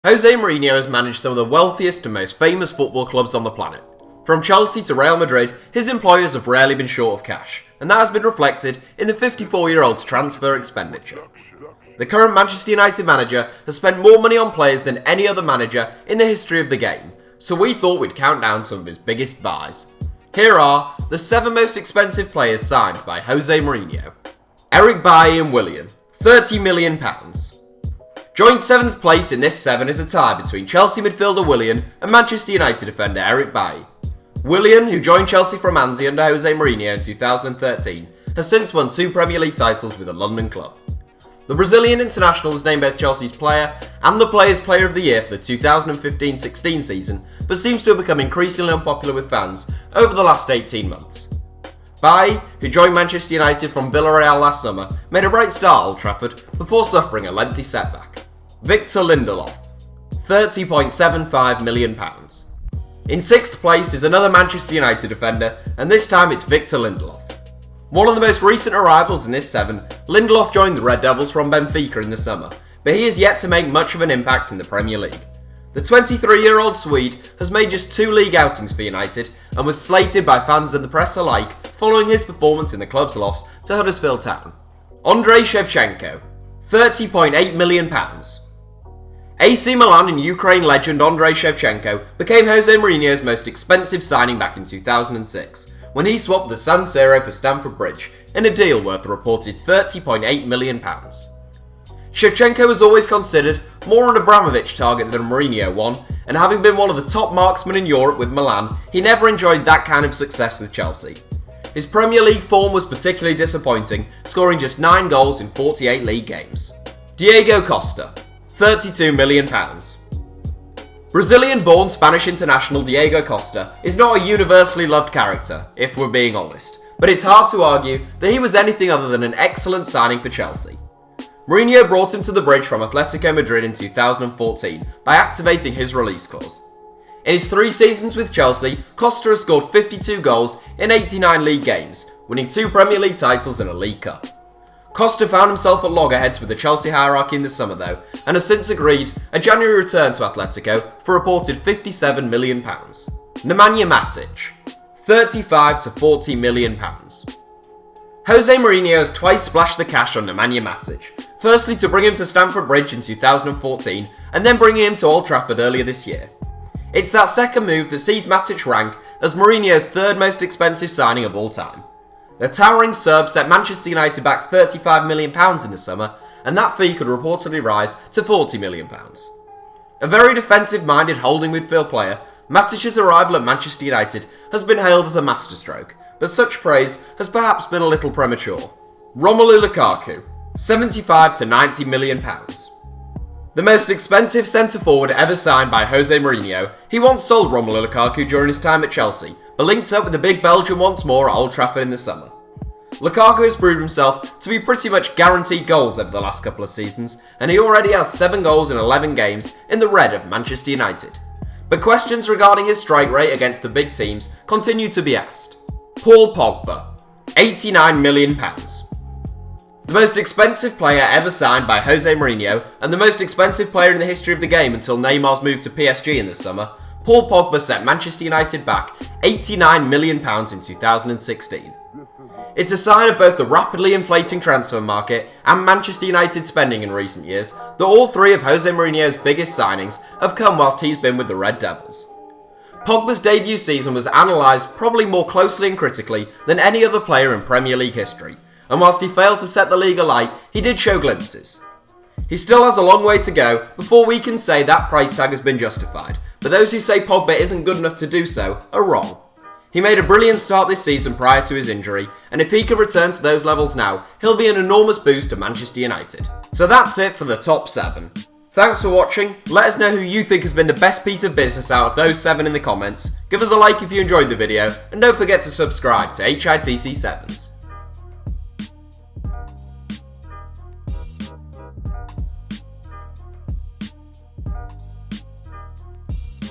Jose Mourinho has managed some of the wealthiest and most famous football clubs on the planet. From Chelsea to Real Madrid, his employers have rarely been short of cash, and that has been reflected in the 54-year-old's transfer expenditure. The current Manchester United manager has spent more money on players than any other manager in the history of the game, so we thought we'd count down some of his biggest buys. Here are the 7 most expensive players signed by Jose Mourinho. Eric Bailly and Willian, £30 million. Joint 7th place in this 7 is a tie between Chelsea midfielder Willian and Manchester United defender Eric Bailly. Willian, who joined Chelsea from Anzi under Jose Mourinho in 2013, has since won 2 Premier League titles with a London club. The Brazilian international was named both Chelsea's player and the Players' Player of the Year for the 2015-16 season, but seems to have become increasingly unpopular with fans over the last 18 months. Bailly, who joined Manchester United from Villarreal last summer, made a bright start at Old Trafford before suffering a lengthy setback. Victor Lindelof, £30.75 million. In 6th place is another Manchester United defender, and this time it's Victor Lindelof. One of the most recent arrivals in this 7, Lindelof joined the Red Devils from Benfica in the summer, but he has yet to make much of an impact in the Premier League. The 23-year-old Swede has made just 2 league outings for United and was slated by fans and the press alike following his performance in the club's loss to Huddersfield Town. Andriy Shevchenko, £30.8 million. AC Milan and Ukraine legend Andriy Shevchenko became Jose Mourinho's most expensive signing back in 2006, when he swapped the San Siro for Stamford Bridge in a deal worth a reported £30.8 million. Shevchenko was always considered more an Abramovich target than a Mourinho one, and having been one of the top marksmen in Europe with Milan, he never enjoyed that kind of success with Chelsea. His Premier League form was particularly disappointing, scoring just 9 goals in 48 league games. Diego Costa, £32 million. Brazilian-born Spanish international Diego Costa is not a universally loved character, if we're being honest, but it's hard to argue that he was anything other than an excellent signing for Chelsea. Mourinho brought him to the bridge from Atletico Madrid in 2014 by activating his release clause. In his 3 seasons with Chelsea, Costa has scored 52 goals in 89 league games, winning 2 Premier League titles and a League Cup. Costa found himself at loggerheads with the Chelsea hierarchy in the summer though, and has since agreed a January return to Atletico for a reported £57 million. Nemanja Matic, £35 to £40 million. Jose Mourinho has twice splashed the cash on Nemanja Matic, firstly to bring him to Stamford Bridge in 2014, and then bringing him to Old Trafford earlier this year. It's that second move that sees Matic rank as Mourinho's 3rd most expensive signing of all time. The towering Serb set Manchester United back £35 million in the summer, and that fee could reportedly rise to £40 million. A very defensive-minded holding midfield player, Matic's arrival at Manchester United has been hailed as a masterstroke, but such praise has perhaps been a little premature. Romelu Lukaku, £75 to £90 million. The most expensive centre-forward ever signed by Jose Mourinho, he once sold Romelu Lukaku during his time at Chelsea, but linked up with the big Belgian once more at Old Trafford in the summer. Lukaku has proved himself to be pretty much guaranteed goals over the last couple of seasons, and he already has 7 goals in 11 games in the red of Manchester United. But questions regarding his strike rate against the big teams continue to be asked. Paul Pogba, £89 million. The most expensive player ever signed by Jose Mourinho, and the most expensive player in the history of the game until Neymar's move to PSG in the summer, Paul Pogba set Manchester United back £89 million in 2016. It's a sign of both the rapidly inflating transfer market and Manchester United spending in recent years that all 3 of Jose Mourinho's biggest signings have come whilst he's been with the Red Devils. Pogba's debut season was analysed probably more closely and critically than any other player in Premier League history, and whilst he failed to set the league alight, he did show glimpses. He still has a long way to go before we can say that price tag has been justified, but those who say Pogba isn't good enough to do so are wrong. He made a brilliant start this season prior to his injury, and if he can return to those levels now, he'll be an enormous boost to Manchester United. So that's it for the top 7. Thanks for watching, let us know who you think has been the best piece of business out of those 7 in the comments, give us a like if you enjoyed the video, and don't forget to subscribe to HITC Sevens.